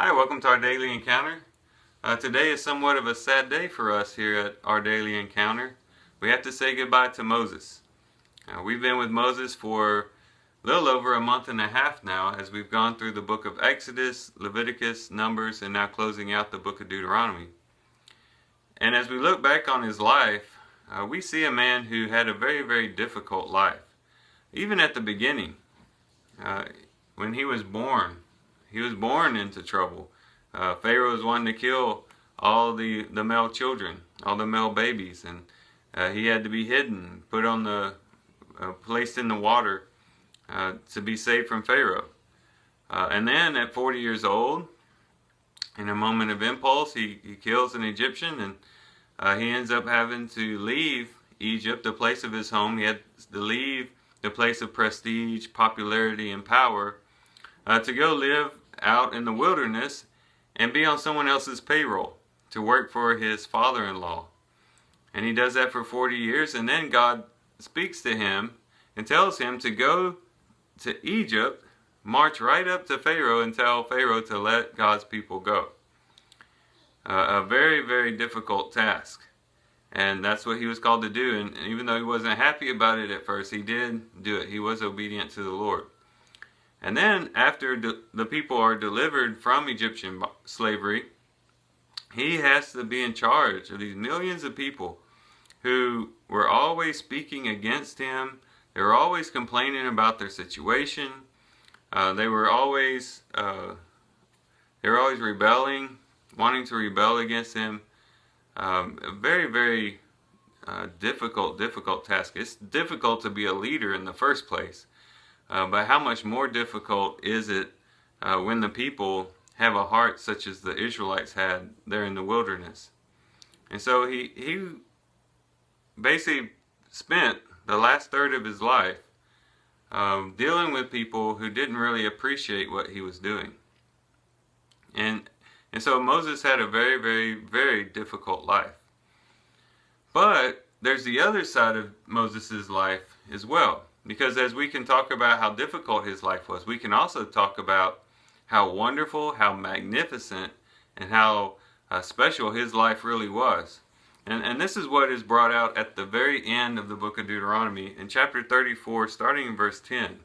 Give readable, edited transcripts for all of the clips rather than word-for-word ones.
Hi, welcome to our daily encounter. Today is somewhat of a sad day for us here at our daily encounter. We have to say goodbye to Moses. We've been with Moses for a little over a month and a half now as we've gone through the book of Exodus, Leviticus, Numbers, and now closing out the book of Deuteronomy. And as we look back on his life, we see a man who had a very, very difficult life. Even at the beginning, when he was born into trouble. Pharaoh was wanting to kill all the male children, all the male babies, and he had to be hidden, put on placed in the water to be saved from Pharaoh. And then at 40 years old, in a moment of impulse, he kills an Egyptian, and he ends up having to leave Egypt, the place of his home. He had to leave the place of prestige, popularity, and power to go live out in the wilderness and be on someone else's payroll to work for his father-in-law. And he does that for 40 years, and then God speaks to him and tells him to go to Egypt, march right up to Pharaoh and tell Pharaoh to let God's people go. A very, very difficult task. And that's what he was called to do. And even though he wasn't happy about it at first, he did do it. He was obedient to the Lord. And then after the people are delivered from Egyptian slavery, he has to be in charge of these millions of people who were always speaking against him. They were always complaining about their situation. They were always rebelling, wanting to rebel against him. A very, very difficult task. It's difficult to be a leader in the first place. But how much more difficult is it when the people have a heart such as the Israelites had there in the wilderness? And so he basically spent the last third of his life dealing with people who didn't really appreciate what he was doing. And so Moses had a very, very, very difficult life. But there's the other side of Moses' life as well. Because as we can talk about how difficult his life was, we can also talk about how wonderful, how magnificent, and how special his life really was. And this is what is brought out at the very end of the book of Deuteronomy in chapter 34, starting in verse 10,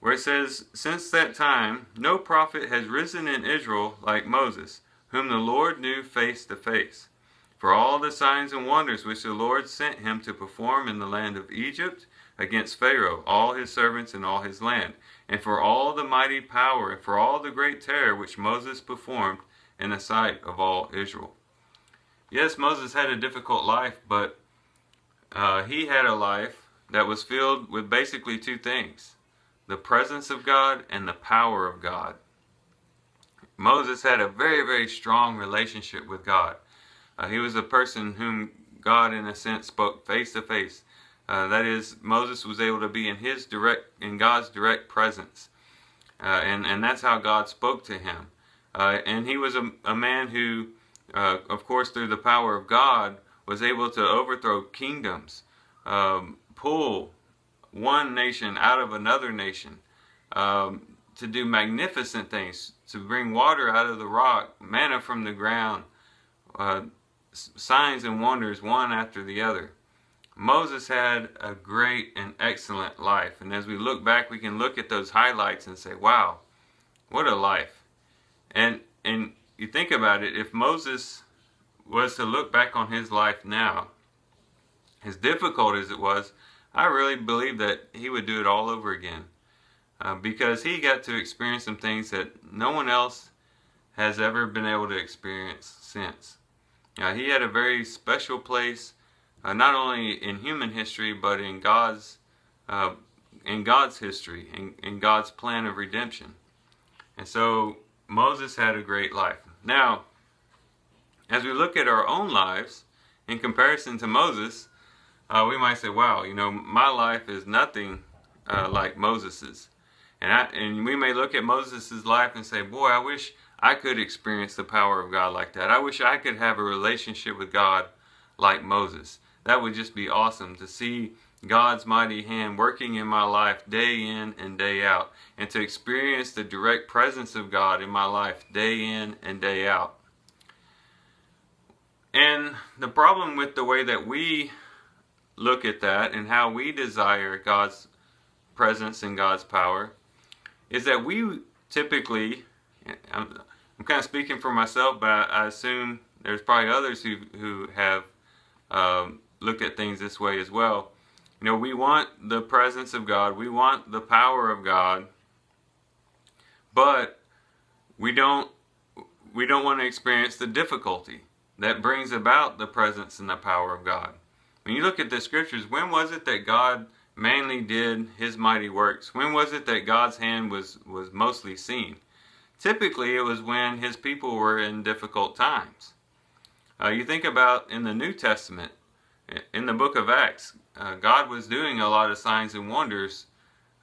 where it says, "Since that time, no prophet has risen in Israel like Moses, whom the Lord knew face to face. For all the signs and wonders which the Lord sent him to perform in the land of Egypt, against Pharaoh, all his servants, and all his land, and for all the mighty power, and for all the great terror which Moses performed in the sight of all Israel." Yes, Moses had a difficult life, but he had a life that was filled with basically two things: the presence of God and the power of God. Moses had a very, very strong relationship with God. He was a person whom God, in a sense, spoke face to face. That is, Moses was able to be in God's direct presence, and that's how God spoke to him. And he was a man who, of course, through the power of God, was able to overthrow kingdoms, pull one nation out of another nation, to do magnificent things, to bring water out of the rock, manna from the ground, signs and wonders one after the other. Moses had a great and excellent life, and as we look back, we can look at those highlights and say, wow, what a life. And you think about it, if Moses was to look back on his life now, as difficult as it was, I really believe that he would do it all over again, because he got to experience some things that no one else has ever been able to experience since. He had a very special place, not only in human history, but in God's history, in God's plan of redemption. And so Moses had a great life. Now, as we look at our own lives in comparison to Moses, we might say, wow, my life is nothing like Moses's. And we may look at Moses's life and say, boy, I wish I could experience the power of God like that. I wish I could have a relationship with God like Moses. That would just be awesome to see God's mighty hand working in my life day in and day out, and to experience the direct presence of God in my life day in and day out. And the problem with the way that we look at that and how we desire God's presence and God's power is that we typically, I'm kind of speaking for myself, but I assume there's probably others who have looked at things this way as well. You know, we want the presence of God, we want the power of God, but we don't want to experience the difficulty that brings about the presence and the power of God. When you look at the scriptures, when was it that God mainly did his mighty works? When was it that God's hand was mostly seen? Typically, it was when his people were in difficult times. You think about in the New Testament, in the book of Acts, God was doing a lot of signs and wonders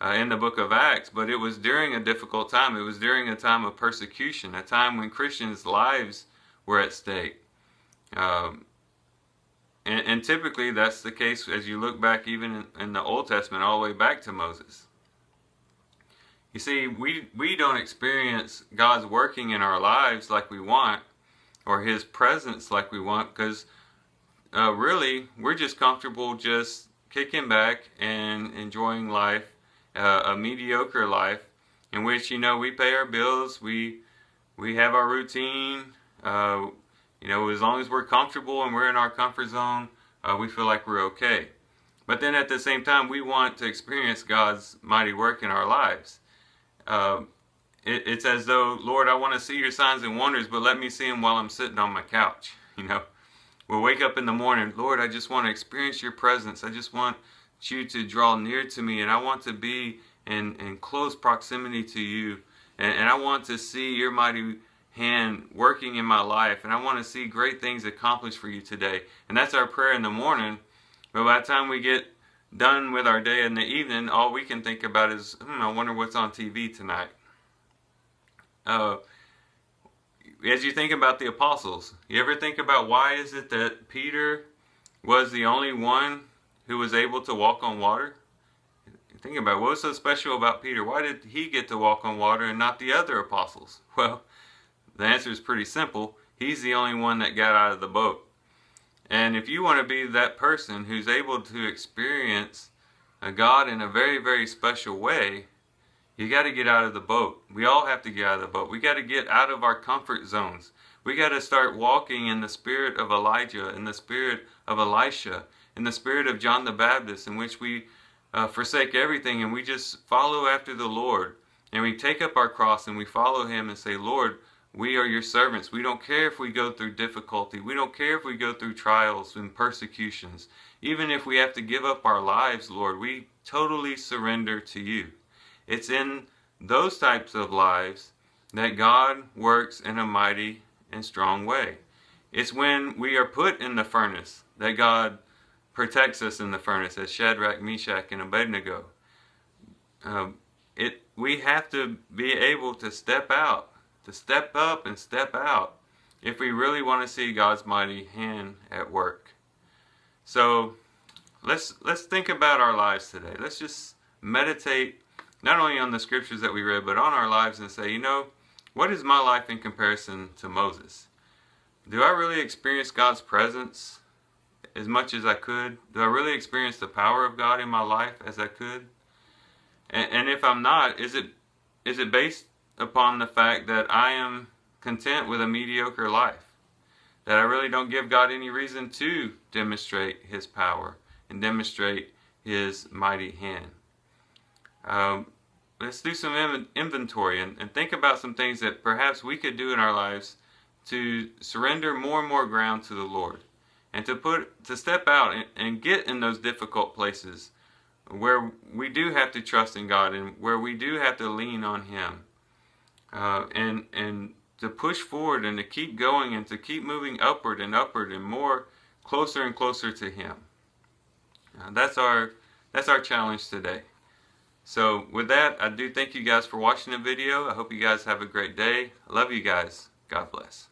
in the book of Acts, but it was during a difficult time. It was during a time of persecution, a time when Christians' lives were at stake. And typically that's the case as you look back even in the Old Testament all the way back to Moses. You see, we don't experience God's working in our lives like we want, or his presence like we want, because really we're just comfortable just kicking back and enjoying life, a mediocre life in which, you know, we pay our bills, we have our routine, you know, as long as we're comfortable and we're in our comfort zone, we feel like we're okay. But then at the same time, we want to experience God's mighty work in our lives. It's as though, Lord, I want to see your signs and wonders, but let me see them while I'm sitting on my couch. You know, we'll wake up in the morning, Lord, I just want to experience your presence. I just want you to draw near to me, and I want to be in close proximity to you, and I want to see your mighty hand working in my life, and I want to see great things accomplished for you today. And that's our prayer in the morning. But by the time we get done with our day in the evening, all we can think about is, I wonder what's on TV tonight. As you think about the apostles, you ever think about why is it that Peter was the only one who was able to walk on water? Think about what was so special about Peter. Why did he get to walk on water and not the other apostles? Well, the answer is pretty simple. He's the only one that got out of the boat. And if you want to be that person who's able to experience God in a very, very special way, you got to get out of the boat. We all have to get out of the boat. We got to get out of our comfort zones. We got to start walking in the spirit of Elijah, in the spirit of Elisha, in the spirit of John the Baptist, in which we forsake everything and we just follow after the Lord. And we take up our cross and we follow him and say, Lord, we are your servants. We don't care if we go through difficulty. We don't care if we go through trials and persecutions. Even if we have to give up our lives, Lord, we totally surrender to you. It's in those types of lives that God works in a mighty and strong way. It's when we are put in the furnace that God protects us in the furnace, as Shadrach, Meshach, and Abednego. We have to be able to step out, to step up and step out, if we really want to see God's mighty hand at work. So let's think about our lives today. Let's just meditate not only on the scriptures that we read, but on our lives and say, you know, what is my life in comparison to Moses? Do I really experience God's presence as much as I could? Do I really experience the power of God in my life as I could? And if I'm not, is it based upon the fact that I am content with a mediocre life? That I really don't give God any reason to demonstrate his power and demonstrate his mighty hand? Let's do some inventory and think about some things that perhaps we could do in our lives to surrender more and more ground to the Lord, and to step out and get in those difficult places where we do have to trust in God and where we do have to lean on him, and to push forward and to keep going and to keep moving upward and more closer and closer to him. That's our challenge today. So with that, I do thank you guys for watching the video. I hope you guys have a great day. I love you guys. God bless.